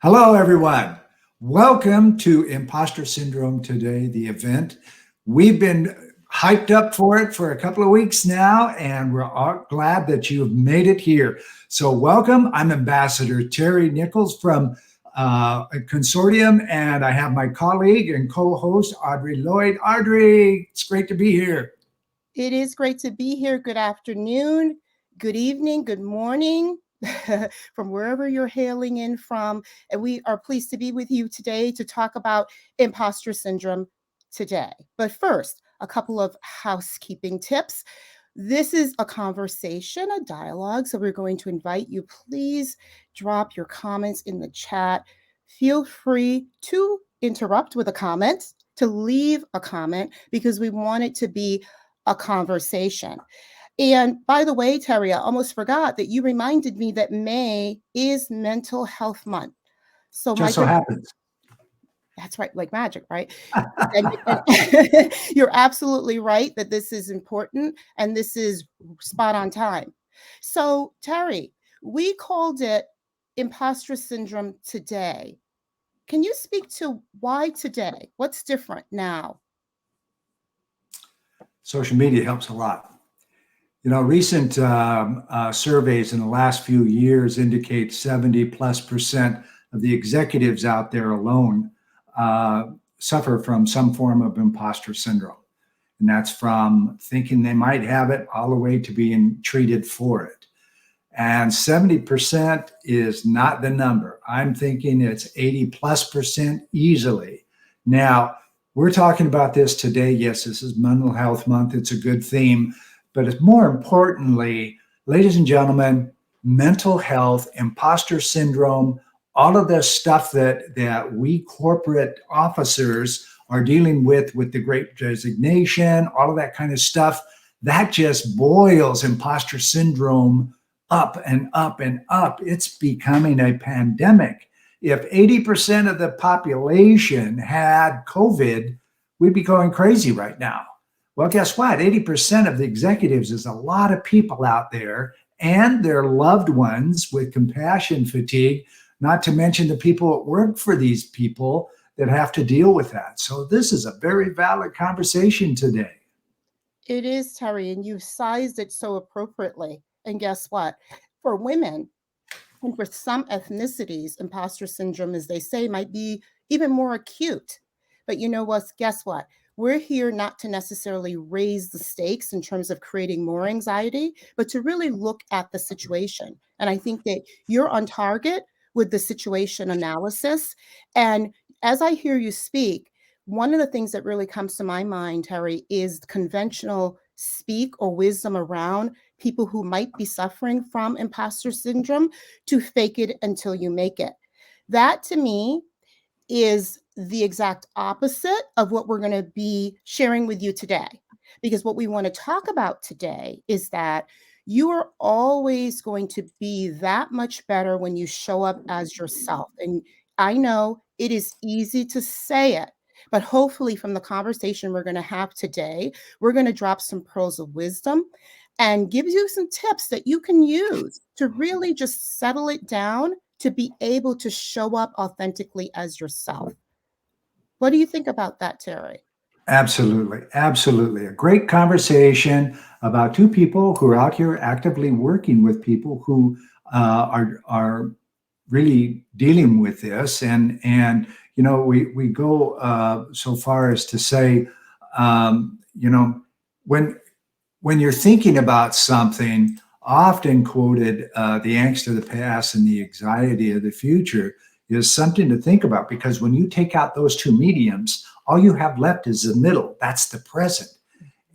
Hello, everyone. Welcome to Imposter Syndrome today, the event. We've been hyped up for it for a couple of weeks now, and we're all glad that you have made it here. So, welcome. I'm Ambassador Terry Nichols from Consortium, and I have my colleague and co host, Audrey Lloyd. Audrey, it's great to be here. It is great to be here. Good afternoon, good evening, good morning. From wherever you're hailing in from. And we are pleased to be with you today to talk about imposter syndrome today. But first, a couple of housekeeping tips. This is a conversation, a dialogue. So we're going to invite you, please drop your comments in the chat. Feel free to interrupt with a comment, to leave a comment, because we want it to be a conversation. And by the way, Terry, I almost forgot that you reminded me that May is Mental Health Month. So just so happens. That's right, like magic, right? and you're absolutely right that this is important and this is spot on time. So, Terry, we called it Imposter Syndrome today. Can you speak to why today? What's different now? Social media helps a lot. Recent surveys in the last few years indicate 70+% of the executives out there alone suffer from some form of imposter syndrome. And that's from thinking they might have it all the way to being treated for it. And 70% is not the number. I'm thinking it's 80+% easily. Now, we're talking about this today. Yes, this is Mental Health Month. It's a good theme. But it's more importantly, ladies and gentlemen, mental health, imposter syndrome, all of the stuff that we corporate officers are dealing with the Great Resignation, all of that kind of stuff, that just boils imposter syndrome up and up and up. It's becoming a pandemic. If 80% of the population had COVID, we'd be going crazy right now. Well, guess what? 80% of the executives is a lot of people out there and their loved ones with compassion fatigue, not to mention the people that work for these people that have to deal with that. So this is a very valid conversation today. It is, Terry, and you've sized it so appropriately. And guess what? For women, and for some ethnicities, imposter syndrome, as they say, might be even more acute. But you know what? Guess what? We're here not to necessarily raise the stakes in terms of creating more anxiety, but to really look at the situation. And I think that you're on target with the situation analysis. And as I hear you speak, one of the things that really comes to my mind, Terry, is conventional speak or wisdom around people who might be suffering from imposter syndrome to fake it until you make it. That to me is the exact opposite of what we're going to be sharing with you today. Because what we want to talk about today is that you are always going to be that much better when you show up as yourself. And I know it is easy to say it, but hopefully from the conversation we're going to have today, we're going to drop some pearls of wisdom and give you some tips that you can use to really just settle it down to be able to show up authentically as yourself. What do you think about that, Terry? Absolutely. Absolutely. A great conversation about two people who are out here actively working with people who are really dealing with this. And we go so far as to say, when you're thinking about something, often quoted, the angst of the past and the anxiety of the future is something to think about, because when you take out those two mediums, all you have left is the middle. That's the present.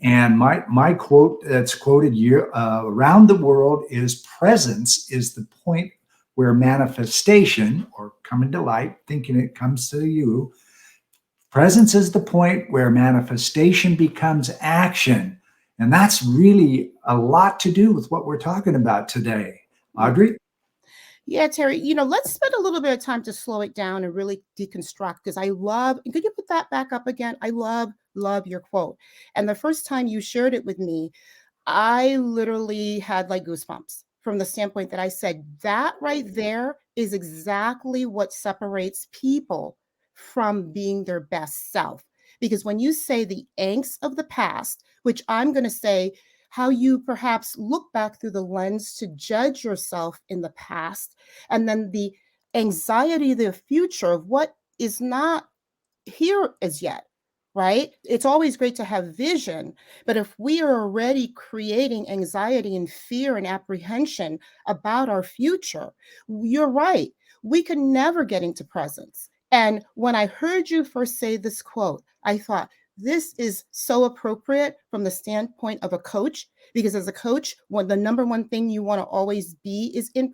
And my quote that's quoted around the world is, presence is the point where manifestation, or coming to light, thinking it comes to you, presence is the point where manifestation becomes action. And that's really a lot to do with what we're talking about today. Audrey? Yeah, Terry, let's spend a little bit of time to slow it down and really deconstruct, because could you put that back up again? I love your quote. And the first time you shared it with me, I literally had like goosebumps from the standpoint that I said that right there is exactly what separates people from being their best self. Because when you say the angst of the past, which I'm going to say how you perhaps look back through the lens to judge yourself in the past, and then the anxiety of the future of what is not here as yet, right? It's always great to have vision, but if we are already creating anxiety and fear and apprehension about our future, you're right. We can never get into presence. And when I heard you first say this quote, I thought, this is so appropriate from the standpoint of a coach, because as a coach, the number one thing you want to always be is in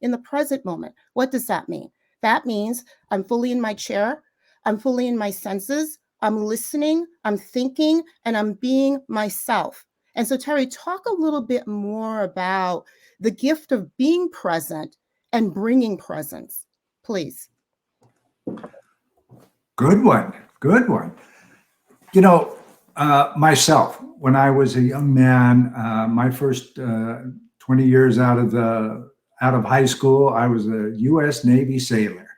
the present moment. What does that mean? That means I'm fully in my chair. I'm fully in my senses. I'm listening, I'm thinking, and I'm being myself. And so, Terry, talk a little bit more about the gift of being present and bringing presence, please. Good one. Good one. Myself, when I was a young man, my first 20 years out of high school, I was a U.S. Navy sailor.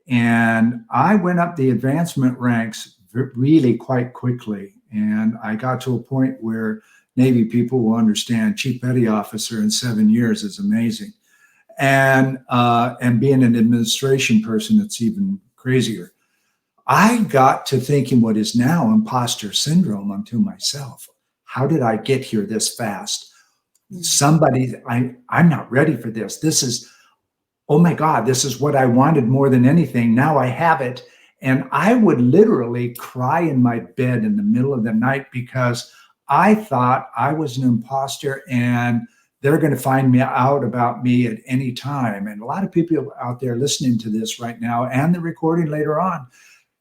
And I went up the advancement ranks really quite quickly. And I got to a point where Navy people will understand Chief Petty Officer in 7 years is amazing. And being an administration person, it's even crazier. I got to thinking what is now imposter syndrome unto myself. How did I get here this fast? I'm not ready for this. This is, oh my God, this is what I wanted more than anything. Now I have it. And I would literally cry in my bed in the middle of the night because I thought I was an imposter and they're going to find me out about me at any time. And a lot of people out there listening to this right now and the recording later on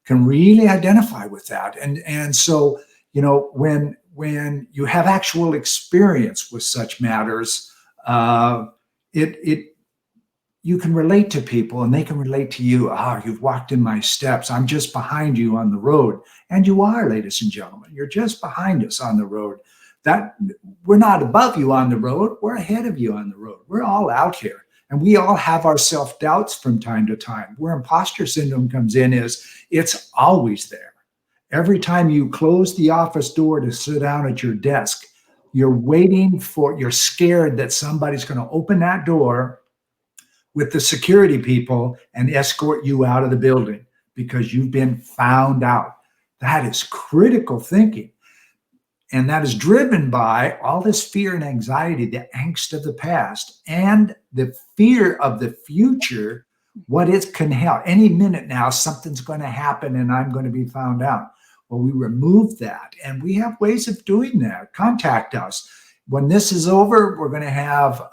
can really identify with that. And so, when you have actual experience with such matters, you can relate to people and they can relate to you. You've walked in my steps. I'm just behind you on the road. And you are, ladies and gentlemen, you're just behind us on the road. That we're not above you on the road. We're ahead of you on the road. We're all out here. And we all have our self-doubts from time to time. Where imposter syndrome comes in is it's always there. Every time you close the office door to sit down at your desk, you're scared that somebody's going to open that door with the security people and escort you out of the building because you've been found out. That is critical thinking. And that is driven by all this fear and anxiety, the angst of the past, and the fear of the future, what it can help. Any minute now, something's going to happen and I'm going to be found out. Well, we remove that, and we have ways of doing that. Contact us. When this is over, we're going to have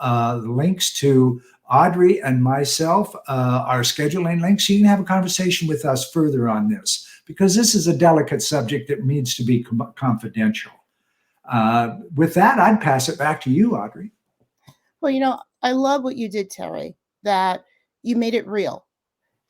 links to Audrey and myself, our scheduling links. You can have a conversation with us further on this, because this is a delicate subject that needs to be confidential. With that, I'd pass it back to you, Audrey. Well, I love what you did, Terry, that you made it real.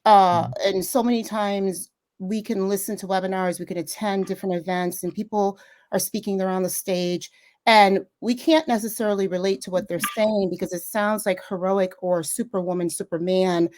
And so many times we can listen to webinars, we can attend different events, and people are speaking, they're on the stage, and we can't necessarily relate to what they're saying because it sounds like heroic or superwoman, superman,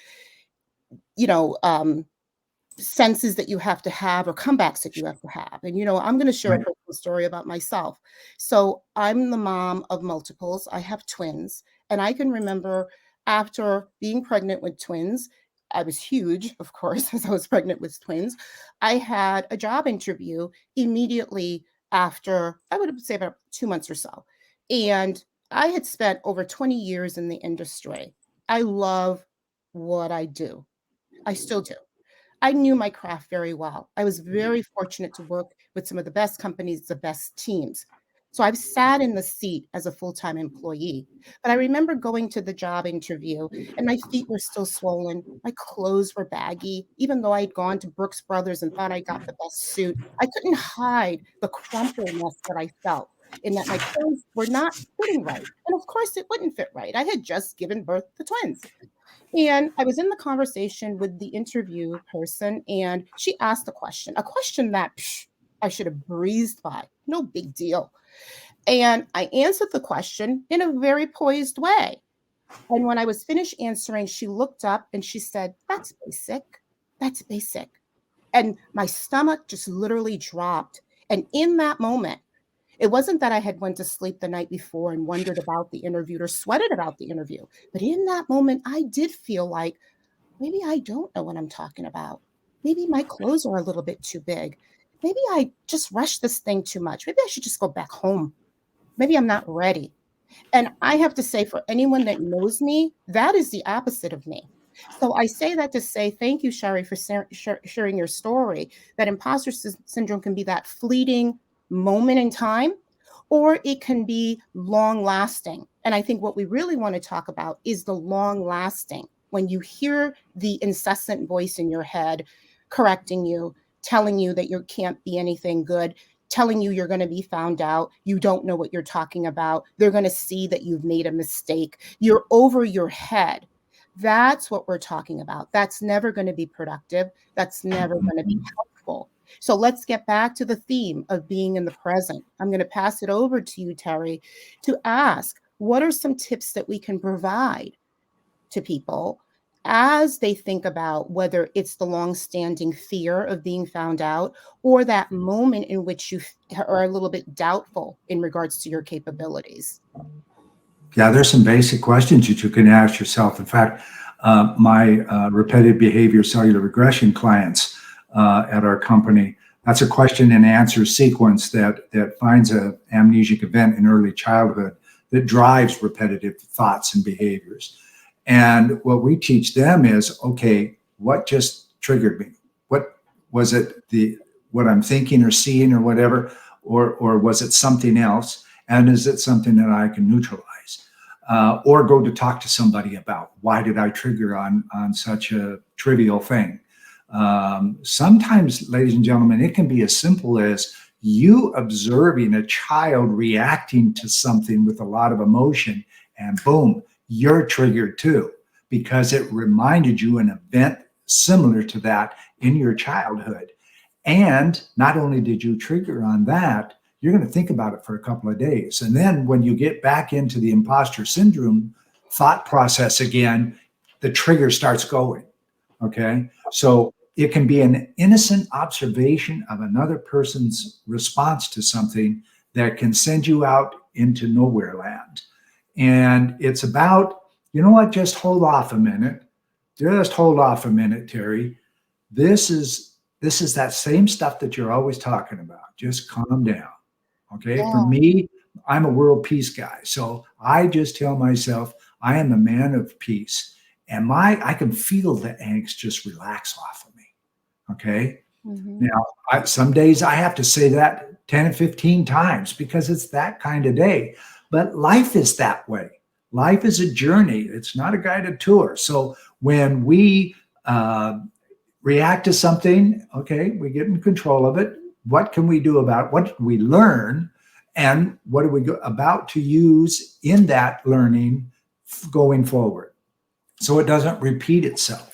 senses that you have to have or comebacks that you have to have. And, I'm going to share a personal story about myself. So I'm the mom of multiples. I have twins. And I can remember after being pregnant with twins, I was huge, of course, as I was pregnant with twins. I had a job interview immediately after, I would say about 2 months or so. And I had spent over 20 years in the industry. I love what I do. I still do. I knew my craft very well. I was very fortunate to work with some of the best companies, the best teams. So I've sat in the seat as a full-time employee. But I remember going to the job interview and my feet were still swollen. My clothes were baggy. Even though I'd gone to Brooks Brothers and thought I got the best suit, I couldn't hide the crumpleness that I felt in that my clothes were not fitting right. And of course, it wouldn't fit right. I had just given birth to twins. And I was in the conversation with the interview person, and she asked a question that I should have breezed by. No big deal. And I answered the question in a very poised way. And when I was finished answering, she looked up and she said, "That's basic. That's basic." And my stomach just literally dropped. And in that moment, it wasn't that I had went to sleep the night before and wondered about the interview or sweated about the interview. But in that moment, I did feel like maybe I don't know what I'm talking about. Maybe my clothes are a little bit too big. Maybe I just rushed this thing too much. Maybe I should just go back home. Maybe I'm not ready. And I have to say, for anyone that knows me, that is the opposite of me. So I say that to say thank you, Shari, for sharing your story. That syndrome can be that fleeting moment in time, or it can be long lasting. And I think what we really want to talk about is the long lasting. When you hear the incessant voice in your head correcting you, telling you that you can't be anything good, telling you you're going to be found out, you don't know what you're talking about, they're going to see that you've made a mistake, you're over your head. That's what we're talking about. That's never going to be productive. That's never going to be helpful. So let's get back to the theme of being in the present. I'm going to pass it over to you, Terry, to ask what are some tips that we can provide to people as they think about whether it's the long-standing fear of being found out or that moment in which you are a little bit doubtful in regards to your capabilities. Yeah, there's some basic questions that you can ask yourself. In fact, my repetitive behavior cellular regression clients at our company, that's a question and answer sequence that finds an amnesic event in early childhood that drives repetitive thoughts and behaviors. And what we teach them is, okay, what just triggered me? What was it, what I'm thinking or seeing or whatever, or was it something else? And is it something that I can neutralize? Or go to talk to somebody about why did I trigger on such a trivial thing? Sometimes, ladies and gentlemen, it can be as simple as you observing a child reacting to something with a lot of emotion, and boom, you're triggered too, because it reminded you an event similar to that in your childhood. And not only did you trigger on that, you're going to think about it for a couple of days. And then when you get back into the imposter syndrome thought process again, the trigger starts going. Okay. So it can be an innocent observation of another person's response to something that can send you out into nowhere land. And it's about, you know what, just hold off a minute. Just hold off a minute, Terry. This is that same stuff that you're always talking about. Just calm down. Okay. Yeah. For me, I'm a world peace guy. So I just tell myself I am a man of peace. And I can feel the angst just relax off of me. Okay. Mm-hmm. Now, some days I have to say that 10 or 15 times because it's that kind of day. But life is that way. Life is a journey. It's not a guided tour. So when we react to something, okay, we get in control of it. What can we do about it? What do we learn? And what are we about to use in that learning going forward? So it doesn't repeat itself.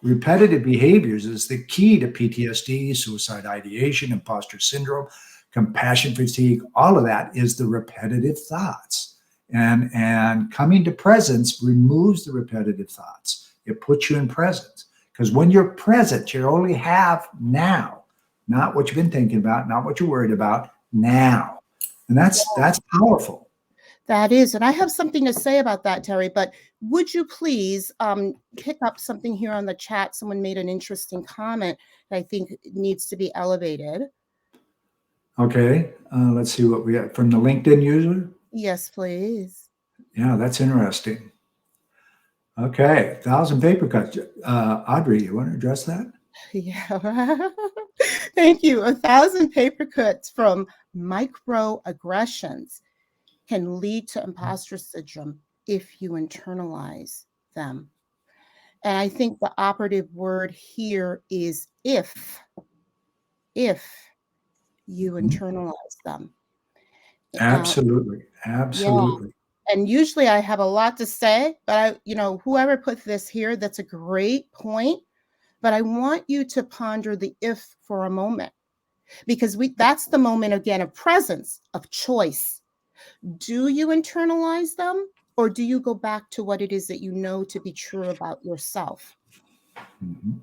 Repetitive behaviors is the key to PTSD, suicide ideation, imposter syndrome, compassion fatigue. All of that is the repetitive thoughts. And coming to presence removes the repetitive thoughts. It puts you in presence. Because when you're present, you only have now, not what you've been thinking about, not what you're worried about, now. And that's powerful. That is, and I have something to say about that, Terry, but would you please pick up something here on the chat? Someone made an interesting comment that I think needs to be elevated. Okay, let's see what we got from the LinkedIn user. Yes, please. Yeah, that's interesting. Okay, 1,000 paper cuts. Audrey, you want to address that? Yeah. Thank you. 1,000 paper cuts from microaggressions can lead to imposter syndrome if you internalize them. And I think the operative word here is if you internalize them. Absolutely. Yeah. And usually I have a lot to say, but whoever put this here, that's a great point. But I want you to ponder the if for a moment, because that's the moment again of presence, of choice. Do you internalize them, or do you go back to what it is that you know to be true about yourself? Mhm.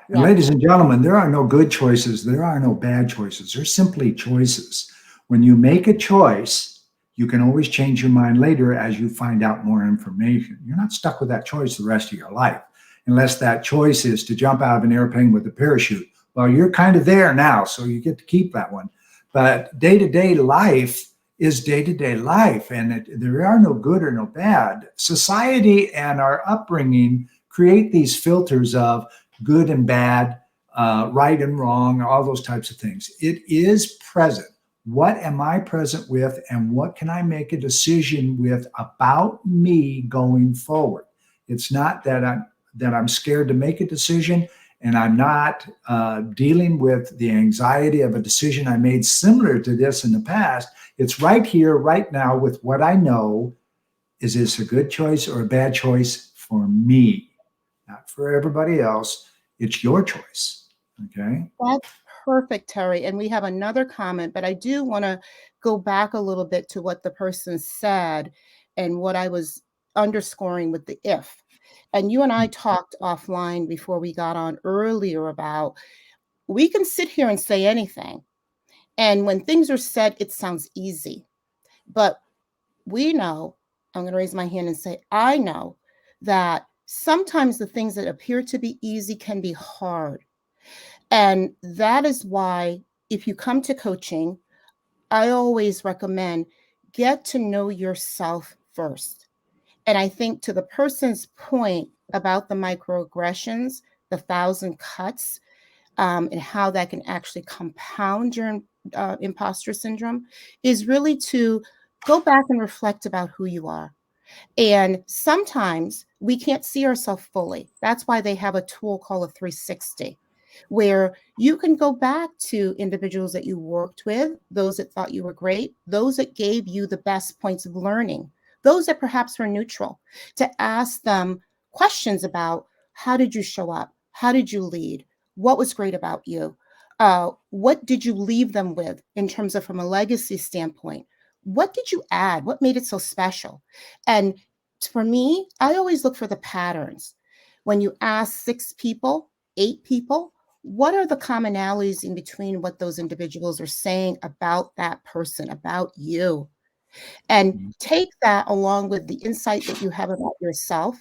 And Yeah, ladies and gentlemen, there are no good choices. There are no bad choices. They're simply choices. When you make a choice, you can always change your mind later as you find out more information. You're not stuck with that choice the rest of your life, unless that choice is to jump out of an airplane with a parachute. Well, you're kind of there now, so you get to keep that one. But day to day life is day to day life, and there are no good or no bad. Society and our upbringing create these filters of good and bad, right and wrong, all those types of things. It is present. What am I present with, and what can I make a decision with about me going forward? It's not that I'm scared to make a decision, and I'm not dealing with the anxiety of a decision I made similar to this in the past. It's right here, right now, with what I know. Is this a good choice or a bad choice for me? Not for everybody else. It's your choice. Okay. that's perfect, Terry. And we have another comment, but I do want to go back a little bit to what the person said and what I was underscoring with the if. And you and I talked offline before we got on earlier about we can sit here and say anything. And when things are said, it sounds easy. But we know, I'm going to raise my hand and say, I know that sometimes the things that appear to be easy can be hard. And that is why, if you come to coaching, I always recommend get to know yourself first. And I think to the person's point about the microaggressions, the thousand cuts, and how that can actually compound your imposter syndrome is really to go back and reflect about who you are. And sometimes we can't see ourselves fully. That's why they have a tool called a 360, where you can go back to individuals that you worked with, those that thought you were great, those that gave you the best points of learning, those that perhaps were neutral, to ask them questions about how did you show up? How did you lead? What was great about you? What did you leave them with in terms of from a legacy standpoint? What did you add? What made it so special? And for me, I always look for the patterns. When you ask 6 people, 8 people, what are the commonalities in between what those individuals are saying about that person, about you? And take that along with the insight that you have about yourself.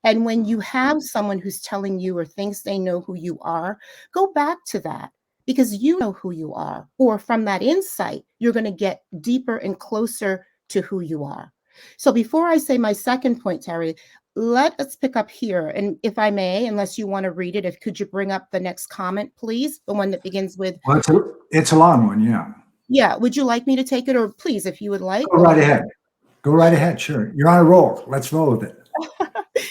And when you have someone who's telling you or thinks they know who you are, go back to that because you know who you are. Or from that insight, you're going to get deeper and closer to who you are. So before I say my second point, Terry, let us pick up here. And if I may, unless you want to read it, if could you bring up the next comment, please? The one that begins with, Well, it's a long one. Yeah. yeah, would you like me to take it? Or please, if you would like, Go go right ahead. ahead. Go right ahead. Sure. You're on a roll. Let's roll with it.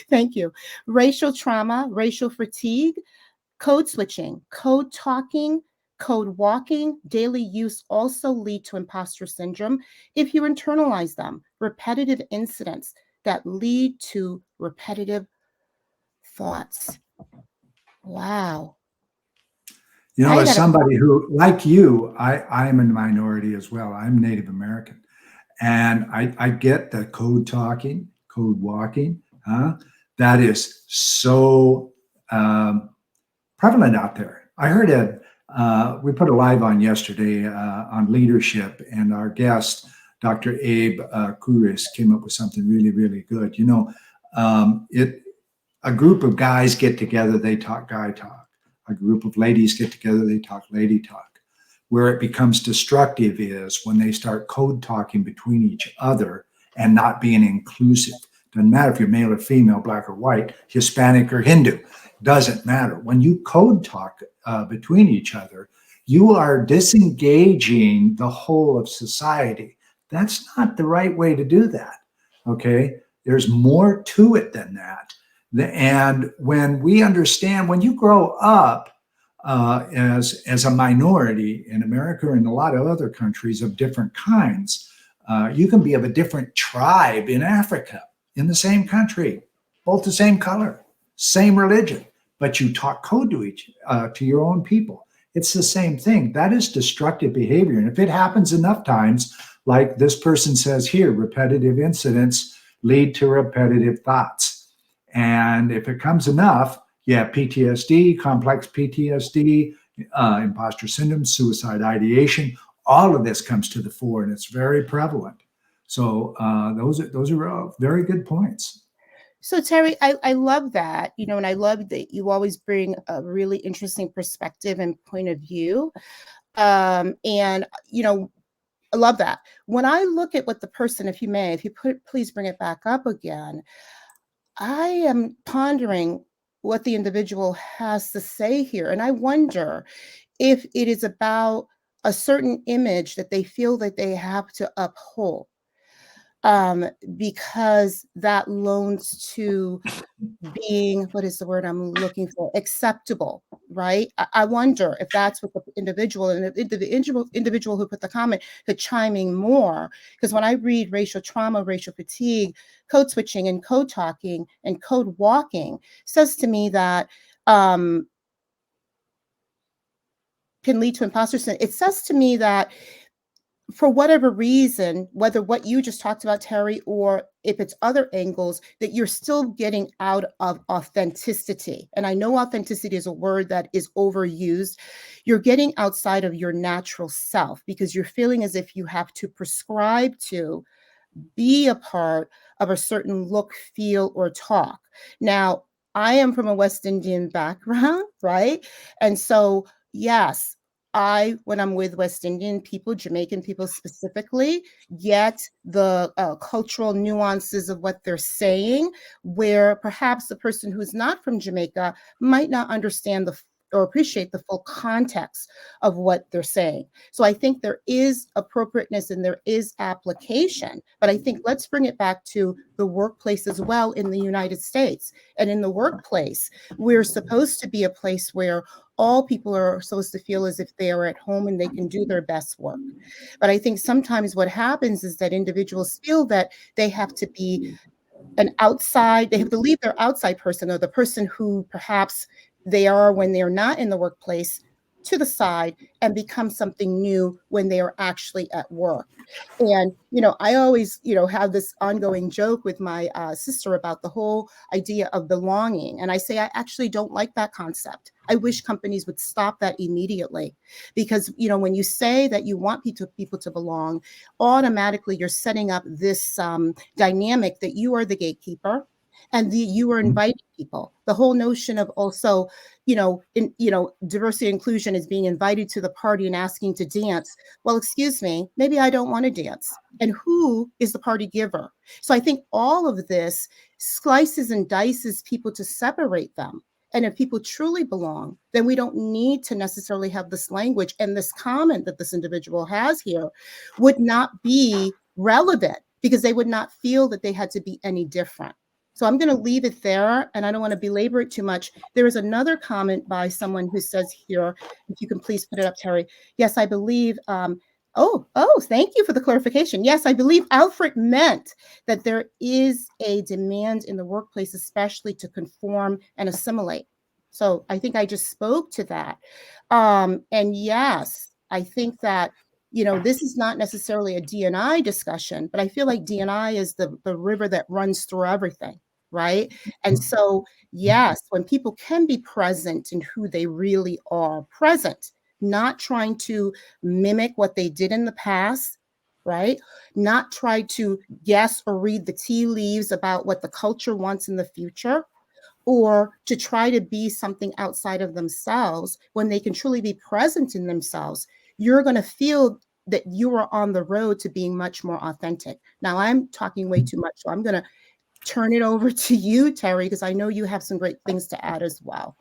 Thank you. Racial trauma, racial fatigue, code switching, code talking, code walking, daily use also lead to imposter syndrome if you internalize them. Repetitive incidents that lead to repetitive thoughts. Wow. You know, I as got to, somebody who, like you, I'm a minority as well. I'm Native American. And I get the code talking, code walking. Huh? That is so prevalent out there. I heard it. We put a live on yesterday on leadership, and our guest, Dr. Abe Kuris, came up with something really, really good. You know, it a group of guys get together, they talk guy talk. A group of ladies get together, they talk lady talk. Where it becomes destructive is when they start code talking between each other and not being inclusive. Doesn't matter if you're male or female, black or white, Hispanic or Hindu. Doesn't matter. When you code talk between each other, you are disengaging the whole of society. That's not the right way to do that. Okay. There's more to it than that. And when we understand, when you grow up as a minority in America and a lot of other countries of different kinds, you can be of a different tribe in Africa, in the same country, both the same color, same religion, but you talk code to your own people. It's the same thing. That is destructive behavior, and if it happens enough times, like this person says here, repetitive incidents lead to repetitive thoughts. And if it comes enough, you have PTSD, complex PTSD, imposter syndrome, suicide ideation. All of this comes to the fore, and it's very prevalent. So those are very good points. So Terry, I love that, and I love that you always bring a really interesting perspective and point of view. And I love that. When I look at what the person, if you please bring it back up again, I am pondering what the individual has to say here. And I wonder if it is about a certain image that they feel that they have to uphold, because that loans to being, what is the word I'm looking for, acceptable, right? I wonder if that's what the individual, and the individual who put the comment could chime in more, because when I read racial trauma, racial fatigue, code switching and code talking and code walking, says to me that can lead to imposter syndrome. It says to me that for whatever reason, whether what you just talked about, Terry, or if it's other angles, that you're still getting out of authenticity. And I know authenticity is a word that is overused. You're getting outside of your natural self because you're feeling as if you have to prescribe to be a part of a certain look, feel, or talk. Now, I am from a West Indian background, right? And so, yes, when I'm with West Indian people, Jamaican people specifically, get the cultural nuances of what they're saying, where perhaps the person who's not from Jamaica might not understand or appreciate the full context of what they're saying. So I think there is appropriateness and there is application, but I think let's bring it back to the workplace as well in the United States. And in the workplace, we're supposed to be a place where all people are supposed to feel as if they are at home and they can do their best work. But I think sometimes what happens is that individuals feel that they have to be they have to leave their outside person, or the person who perhaps they are when they're not in the workplace, to the side and become something new when they are actually at work. And, I always, have this ongoing joke with my sister about the whole idea of belonging. And I say, I actually don't like that concept. I wish companies would stop that immediately, because, when you say that you want people to belong, automatically you're setting up this dynamic that you are the gatekeeper and you are inviting people. The whole notion of also, diversity and inclusion is being invited to the party and asking to dance. Well, excuse me, maybe I don't want to dance. And who is the party giver? So I think all of this slices and dices people to separate them. And if people truly belong, then we don't need to necessarily have this language. And this comment that this individual has here would not be relevant because they would not feel that they had to be any different. So I'm going to leave it there, and I don't want to belabor it too much. There is another comment by someone who says here, if you can please put it up, Terry. Yes, I believe, thank you for the clarification. Yes, I believe Alfred meant that there is a demand in the workplace, especially to conform and assimilate. So I think I just spoke to that. And yes, I think that this is not necessarily a D&I discussion, but I feel like D&I is the river that runs through everything, right? And so, yes, when people can be present in who they really are, present, not trying to mimic what they did in the past, right? Not try to guess or read the tea leaves about what the culture wants in the future, or to try to be something outside of themselves when they can truly be present in themselves. You're going to feel that you are on the road to being much more authentic. Now, I'm talking way too much, so I'm going to turn it over to you, Terry, because I know you have some great things to add as well.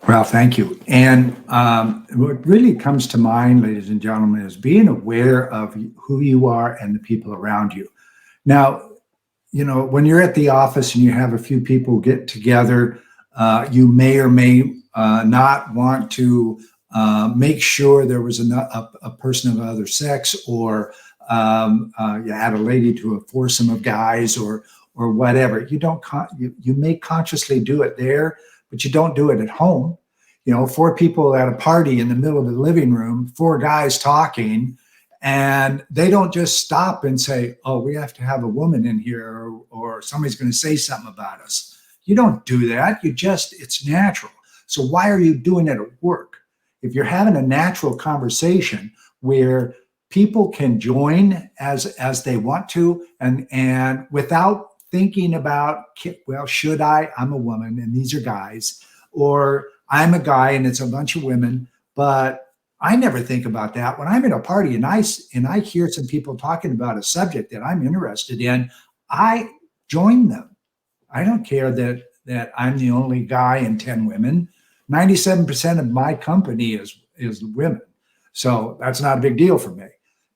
Well, thank you. And what really comes to mind, ladies and gentlemen, is being aware of who you are and the people around you. Now, when you're at the office and you have a few people get together, you may or may not want to make sure there was a person of other sex, or you had a lady to a foursome of guys, or whatever. You may consciously do it there, but you don't do it at home. Four people at a party in the middle of the living room, four guys talking, And they don't just stop and say, oh, we have to have a woman in here, or somebody's going to say something about us. You don't do that. It's natural. So why are you doing it at work? If you're having a natural conversation where people can join as they want to, and without thinking about, well, should I? I'm a woman and these are guys, or I'm a guy and it's a bunch of women. But I never think about that. When I'm at a party and I hear some people talking about a subject that I'm interested in, I join them. I don't care that I'm the only guy and 10 women. 97% of my company is women. So that's not a big deal for me.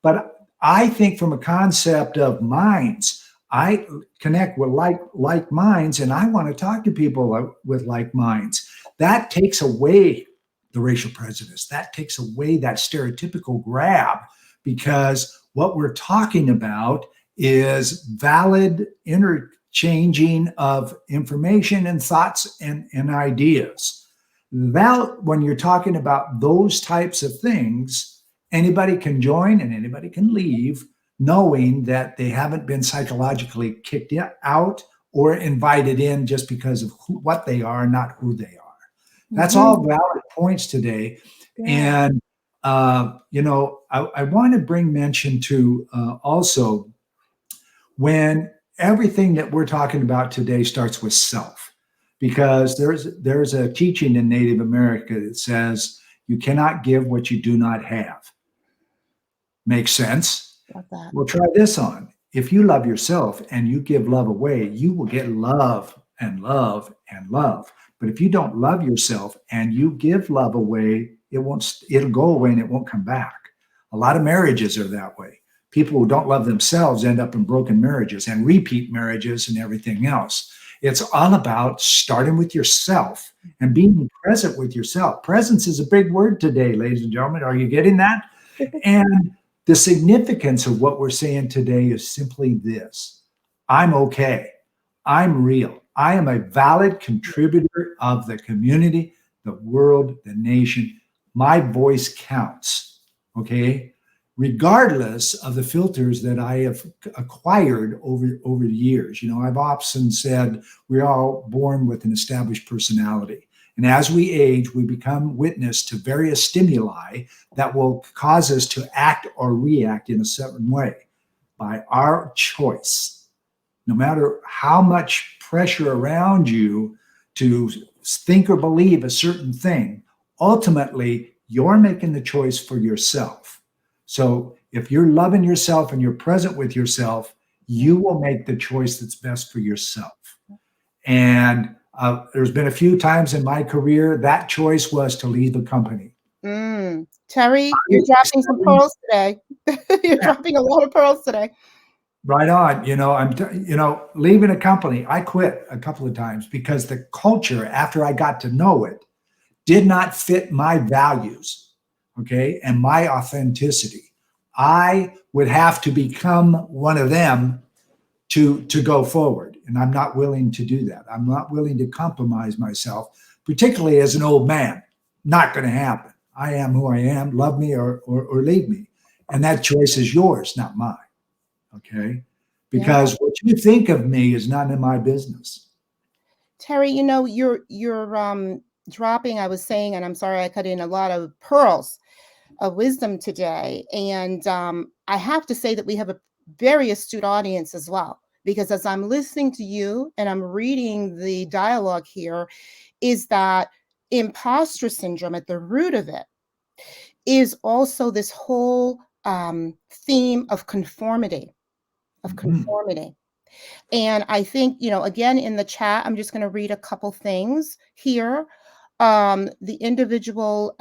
But I think from a concept of minds, I connect with like minds, and I want to talk to people with like minds. That takes away the racial prejudice. That takes away that stereotypical grab, because what we're talking about is valid interchanging of information and thoughts and ideas. When you're talking about those types of things, anybody can join and anybody can leave, knowing that they haven't been psychologically kicked out or invited in just because of what they are, not who they are. That's all valid points today. Yeah. And, I want to bring mention to also when everything that we're talking about today starts with self, because there's a teaching in Native America that says you cannot give what you do not have. Makes sense? Love that. Well, try this on. If you love yourself and you give love away, you will get love and love and love. But if you don't love yourself and you give love away, it'll go away and it won't come back. A lot of marriages are that way. People who don't love themselves end up in broken marriages and repeat marriages and everything else. It's all about starting with yourself and being present with yourself. Presence is a big word today, ladies and gentlemen. Are you getting that? And the significance of what we're saying today is simply this: I'm okay. I'm real. I am a valid contributor of the community, the world, the nation. My voice counts. Okay. Regardless of the filters that I have acquired over the years. I've often said we're all born with an established personality. And as we age, we become witness to various stimuli that will cause us to act or react in a certain way by our choice. No matter how much pressure around you to think or believe a certain thing, ultimately, you're making the choice for yourself. So if you're loving yourself and you're present with yourself, you will make the choice that's best for yourself. And there's been a few times in my career that choice was to leave a company. Terry, you're dropping some pearls today. You're dropping a lot of pearls today. Right on. Leaving a company, I quit a couple of times because the culture, after I got to know it, did not fit my values, okay, and my authenticity. I would have to become one of them to go forward, and I'm not willing to do that. I'm not willing to compromise myself, particularly as an old man. Not going to happen. I am who I am. Love me or leave me, and that choice is yours, not mine. Okay, because what you think of me is not in my business. Terry, you're dropping, I was saying, and I'm sorry I cut in, a lot of pearls of wisdom today. And I have to say that we have a very astute audience as well, because as I'm listening to you and I'm reading the dialogue here, is that imposter syndrome at the root of it is also this whole theme of conformity, And I think, again, in the chat, I'm just going to read a couple things here. The individual,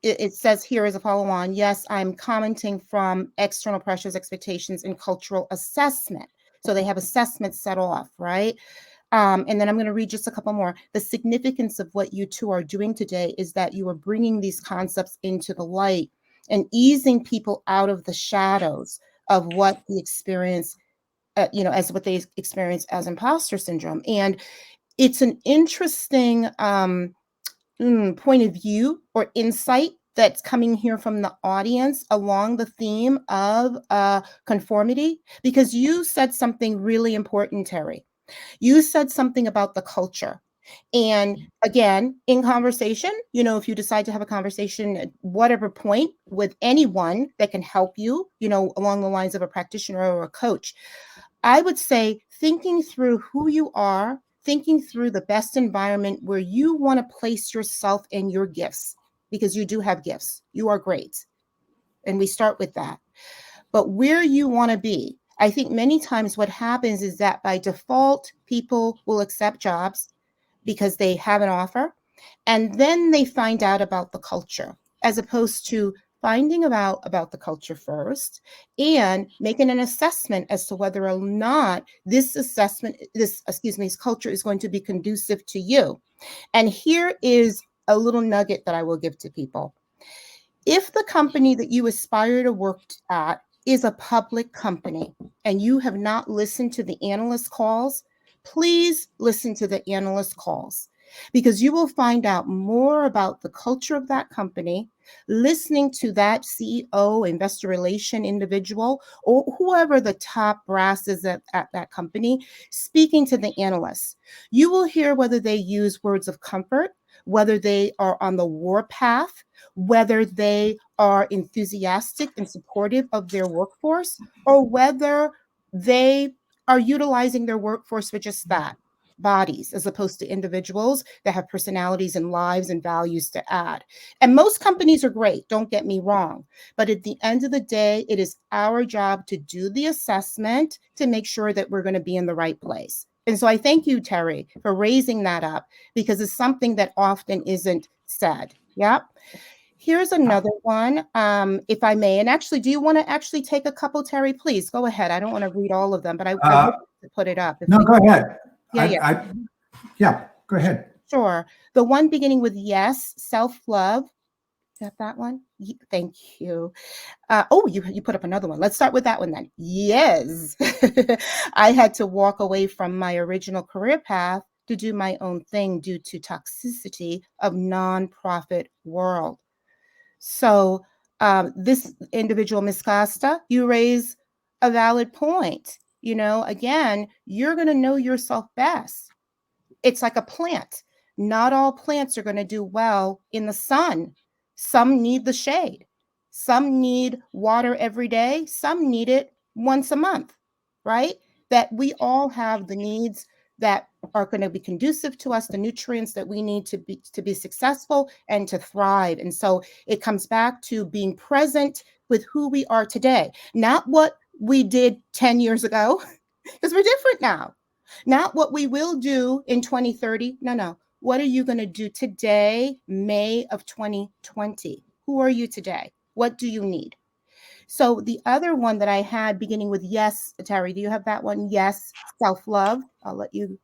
it says here as a follow-on, yes, I'm commenting from external pressures, expectations, and cultural assessment. So they have assessments set off, right? And then I'm going to read just a couple more. The significance of what you two are doing today is that you are bringing these concepts into the light and easing people out of the shadows of what the experience, as what they experience as imposter syndrome. And it's an interesting point of view or insight that's coming here from the audience along the theme of conformity? Because you said something really important, Terry. You said something about the culture. And again, in conversation, if you decide to have a conversation at whatever point with anyone that can help you, along the lines of a practitioner or a coach, I would say thinking through who you are, thinking through the best environment where you want to place yourself and your gifts, because you do have gifts. You are great. And we start with that. But where you want to be, I think many times what happens is that by default, people will accept jobs because they have an offer, and then they find out about the culture, as opposed to finding about the culture first and making an assessment as to whether or not this culture is going to be conducive to you. And here is a little nugget that I will give to people. If the company that you aspire to work at is a public company and you have not listened to the analyst calls, please listen to the analyst calls, because you will find out more about the culture of that company, listening to that CEO, investor relation individual, or whoever the top brass is at that company, speaking to the analysts. You will hear whether they use words of comfort, whether they are on the war path, whether they are enthusiastic and supportive of their workforce, or whether they are utilizing their workforce for just that, bodies, as opposed to individuals that have personalities and lives and values to add. And most companies are great, don't get me wrong. But at the end of the day, it is our job to do the assessment to make sure that we're going to be in the right place. And so I thank you, Terry, for raising that up, because it's something that often isn't said. Yep. Here's another one, if I may. And actually, do you want to actually take a couple, Terry? Please go ahead. I don't want to read all of them, but I would like to put it up. No, go ahead. Yeah. Yeah, go ahead. Sure. The one beginning with yes, self-love. Is that one? Thank you. You put up another one. Let's start with that one then. Yes. I had to walk away from my original career path to do my own thing due to toxicity of nonprofit world. So this individual, Ms. Costa, you raise a valid point. Again, you're going to know yourself best. It's like a plant. Not all plants are going to do well in the sun. Some need the shade. Some need water every day. Some need it once a month, right? That we all have the needs that are going to be conducive to us, the nutrients that we need to be successful and to thrive. And so it comes back to being present with who we are today, not what we did 10 years ago, because we're different now. Not what we will do in 2030. No. What are you going to do today, May of 2020? Who are you today? What do you need? So the other one that I had beginning with yes, Terry, do you have that one? Yes, self-love. I'll let you.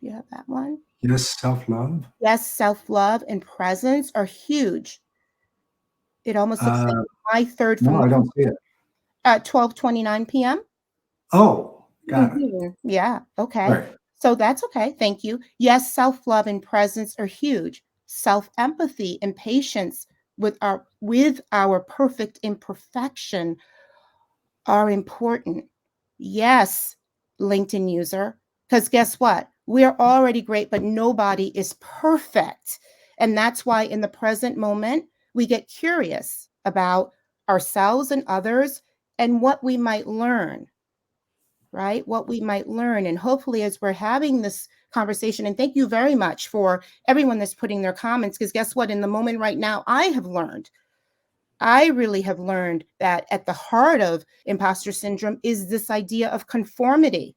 You have that one? Yes, self-love. Yes, self-love and presence are huge. It almost looks like my third from I don't see it. At 12:29 p.m. Oh, got it. Yeah. Okay. Right. So that's okay. Thank you. Yes, self-love and presence are huge. Self-empathy and patience with our perfect imperfection are important. Yes, LinkedIn user, because guess what? We're already great, but nobody is perfect. And that's why in the present moment, we get curious about ourselves and others and what we might learn, right? What we might learn. And hopefully, as we're having this conversation, and thank you very much for everyone that's putting their comments, because guess what? In the moment right now, I really have learned that at the heart of imposter syndrome is this idea of conformity.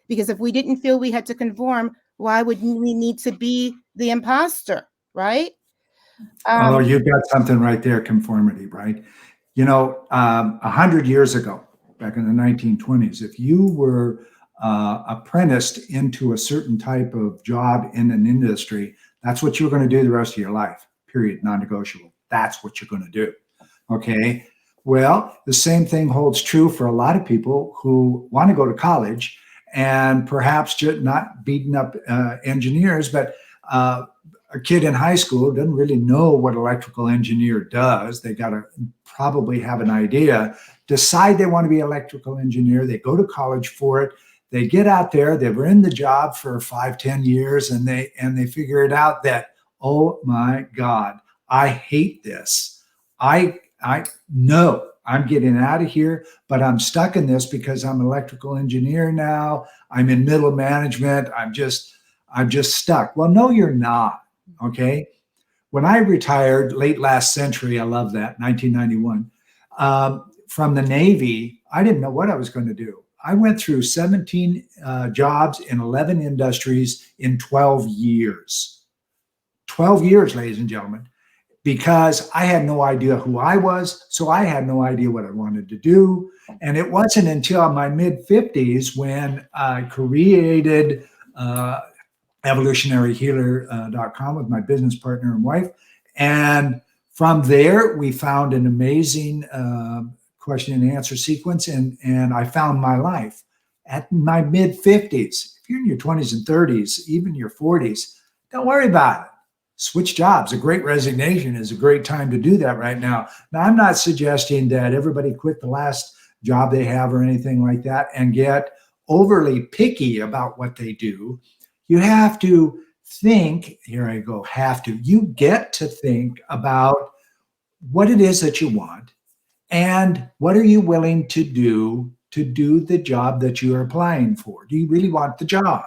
Because if we didn't feel we had to conform, why would we need to be the imposter, right? You've got something right there, conformity, right? 100 years ago, back in the 1920s, if you were apprenticed into a certain type of job in an industry, that's what you're going to do the rest of your life, period, non-negotiable. That's what you're going to do. Okay. Well, the same thing holds true for a lot of people who want to go to college and perhaps just not beating up engineers, but a kid in high school doesn't really know what electrical engineer does. They got to probably have an idea, decide they want to be electrical engineer. They go to college for it. They get out there, they were in the job for 5, 10 years, and they figure it out that, oh my God, I hate this. I know I'm getting out of here, but I'm stuck in this because I'm an electrical engineer now. I'm in middle management. I'm just stuck. Well, no, you're not. Okay. When I retired late last century, I love that, 1991, from the Navy, I didn't know what I was going to do. I went through 17 jobs in 11 industries in 12 years. 12 years, ladies and gentlemen, because I had no idea who I was. So I had no idea what I wanted to do. And it wasn't until my mid 50s when I created evolutionaryhealer.com with my business partner and wife. And from there, we found an amazing question and answer sequence. And I found my life at my mid 50s. If you're in your 20s and 30s, even your 40s, don't worry about it. Switch jobs. A great resignation is a great time to do that right now. Now, I'm not suggesting that everybody quit the last job they have or anything like that and get overly picky about what they do. You have to think, here I go, have to. You get to think about what it is that you want and what are you willing to do the job that you are applying for. Do you really want the job?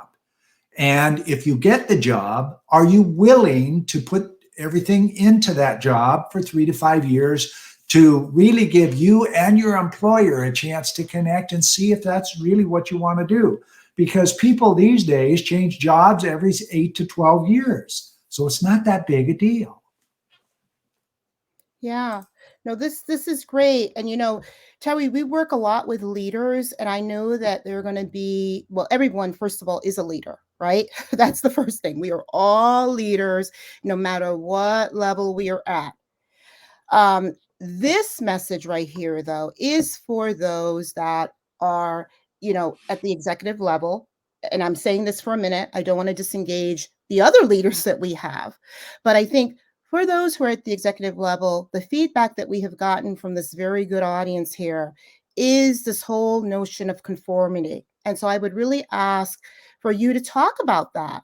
And if you get the job, are you willing to put everything into that job for 3 to 5 years to really give you and your employer a chance to connect and see if that's really what you want to do? Because people these days change jobs every 8 to 12 years. So it's not that big a deal. Yeah. No, this is great. And Terry, we work a lot with leaders, and I know that they're going to be, well, everyone, first of all, is a leader, right? That's the first thing. We are all leaders, no matter what level we are at. This message right here, though, is for those that are, at the executive level. And I'm saying this for a minute. I don't want to disengage the other leaders that we have, but I think for those who are at the executive level, the feedback that we have gotten from this very good audience here is this whole notion of conformity. And so I would really ask for you to talk about that,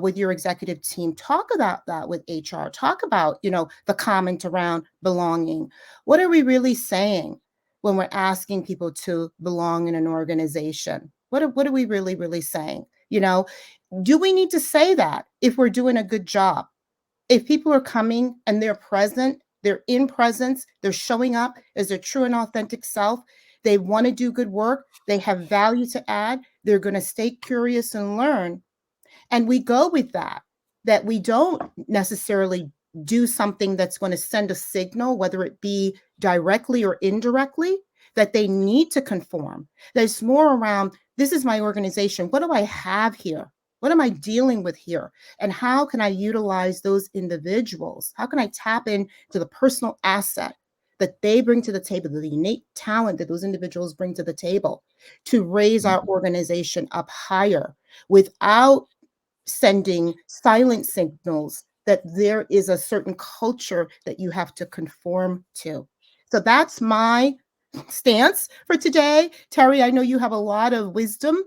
with your executive team. Talk about that with HR. Talk about, the comment around belonging. What are we really saying when we're asking people to belong in an organization? What are we really, really saying? Do we need to say that if we're doing a good job? If people are coming and they're present, they're in presence, they're showing up as their true and authentic self, they want to do good work, they have value to add, they're going to stay curious and learn. And we go with that we don't necessarily do something that's going to send a signal, whether it be directly or indirectly, that they need to conform. There's more around, this is my organization. What do I have here? What am I dealing with here? And how can I utilize those individuals? How can I tap into the personal asset that they bring to the table, the innate talent that those individuals bring to the table to raise our organization up higher without sending silent signals that there is a certain culture that you have to conform to. So that's my stance for today. Terry, I know you have a lot of wisdom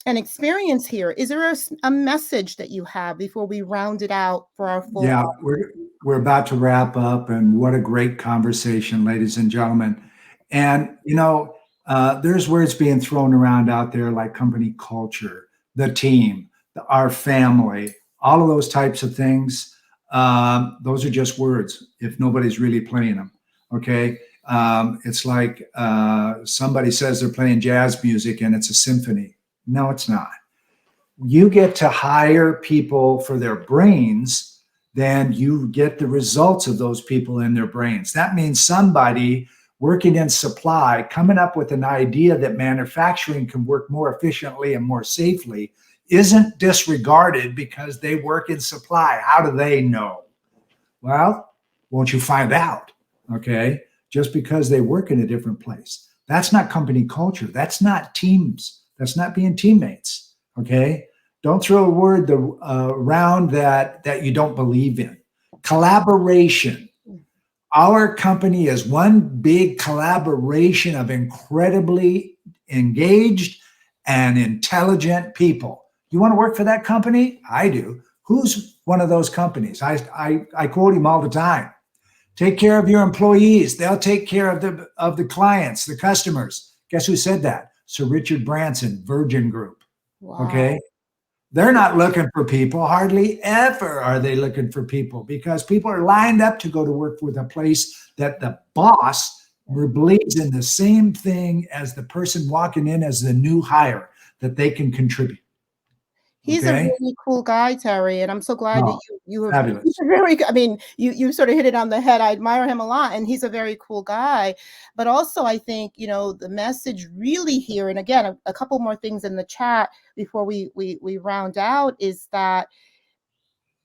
and experience here. Is there a message that you have before we round it out for our full? Yeah, we're about to wrap up, and what a great conversation, ladies and gentlemen. And there's words being thrown around out there like company culture, the team, our family, all of those types of things. Those are just words if nobody's really playing them. Okay. It's like somebody says they're playing jazz music and it's a symphony. No, it's not. You get to hire people for their brains, then you get the results of those people in their brains. That means somebody working in supply, coming up with an idea that manufacturing can work more efficiently and more safely, isn't disregarded because they work in supply. How do they know? Well, won't you find out? Okay. Just because they work in a different place. That's not company culture. That's not teams. That's not being teammates. Okay. Don't throw a word around that you don't believe in. Collaboration. Our company is one big collaboration of incredibly engaged and intelligent people. You want to work for that company? I do. Who's one of those companies? I quote him all the time. Take care of your employees. They'll take care of the clients, the customers. Guess who said that? Sir Richard Branson, Virgin Group. Wow. Okay. They're not looking for people. Hardly ever are they looking for people because people are lined up to go to work with a place that the boss believes in the same thing as the person walking in as the new hire, that they can contribute. He's a Okay. really cool guy, Terry, and I'm so glad that Oh, you have he's fabulous. a very I mean, you sort of hit it on the head. I admire him a lot, and he's a very cool guy. But also, I think, the message really here, and again, a couple more things in the chat before we round out, is that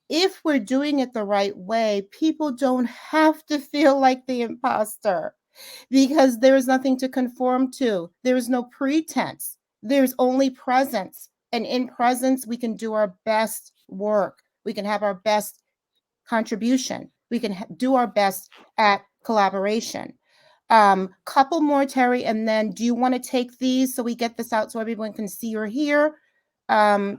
if we're doing it the right way, people don't have to feel like the imposter because there is nothing to conform to. There is no pretense. There's only presence. And in presence, we can do our best work. We can have our best contribution. We can do our best at collaboration. Couple more, Terry, and then do you want to take these so we get this out so everyone can see you're here? Uh,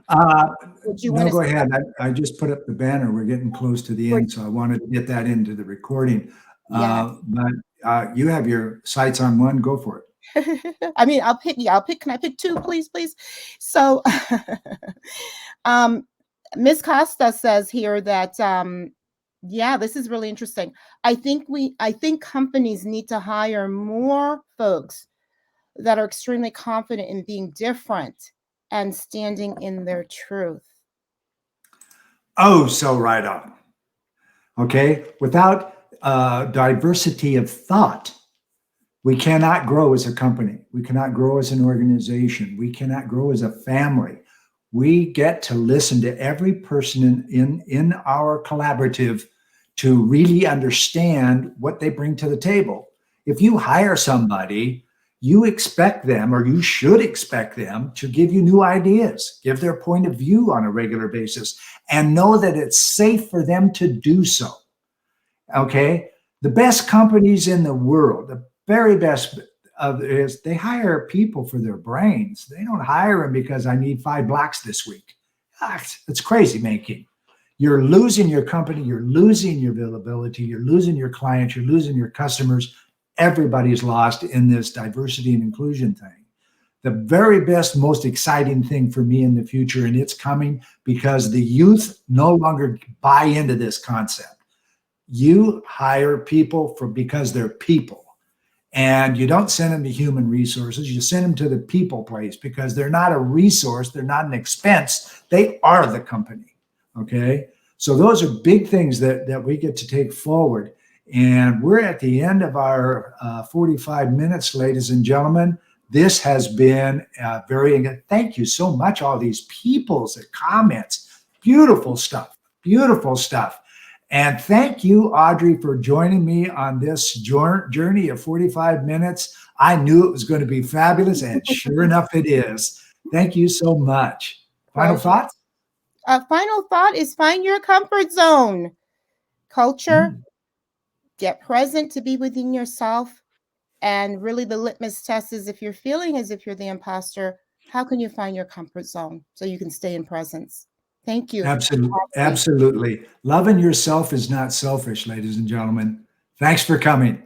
Would you want no, to go ahead. I just put up the banner. We're getting close to the end, so I wanted to get that into the recording. Yeah. But you have your sights on one. Go for it. I mean, I'll pick. Can I pick two, please? So, Ms. Costa says here that, yeah, this is really interesting. I think companies need to hire more folks that are extremely confident in being different and standing in their truth. Oh, so right on. Okay. Without diversity of thought, we cannot grow as a company. We cannot grow as an organization. We cannot grow as a family. We get to listen to every person in our collaborative to really understand what they bring to the table. If you hire somebody, you expect them, or you should expect them, to give you new ideas, give their point of view on a regular basis, and know that it's safe for them to do so. Okay. The best companies in the world, the very best is they hire people for their brains. They don't hire them because I need 5 blacks this week. It's crazy making. You're losing your company. You're losing your availability. You're losing your clients. You're losing your customers. Everybody's lost in this diversity and inclusion thing. The very best, most exciting thing for me in the future, and it's coming because the youth no longer buy into this concept. You hire people because they're people. And you don't send them to human resources. You send them to the people place because they're not a resource. They're not an expense. They are the company. Okay. So those are big things that we get to take forward. And we're at the end of our 45 minutes, ladies and gentlemen. This has been thank you so much. All these people's comments, beautiful stuff, beautiful stuff. And thank you, Audrey, for joining me on this journey of 45 minutes. I knew it was going to be fabulous, and sure enough, it is. Thank you so much. Final thoughts? Final thought is find your comfort zone. Culture, get present to be within yourself. And really the litmus test is if you're feeling as if you're the imposter, how can you find your comfort zone so you can stay in presence? Thank you. Absolutely. Absolutely. Loving yourself is not selfish, ladies and gentlemen. Thanks for coming.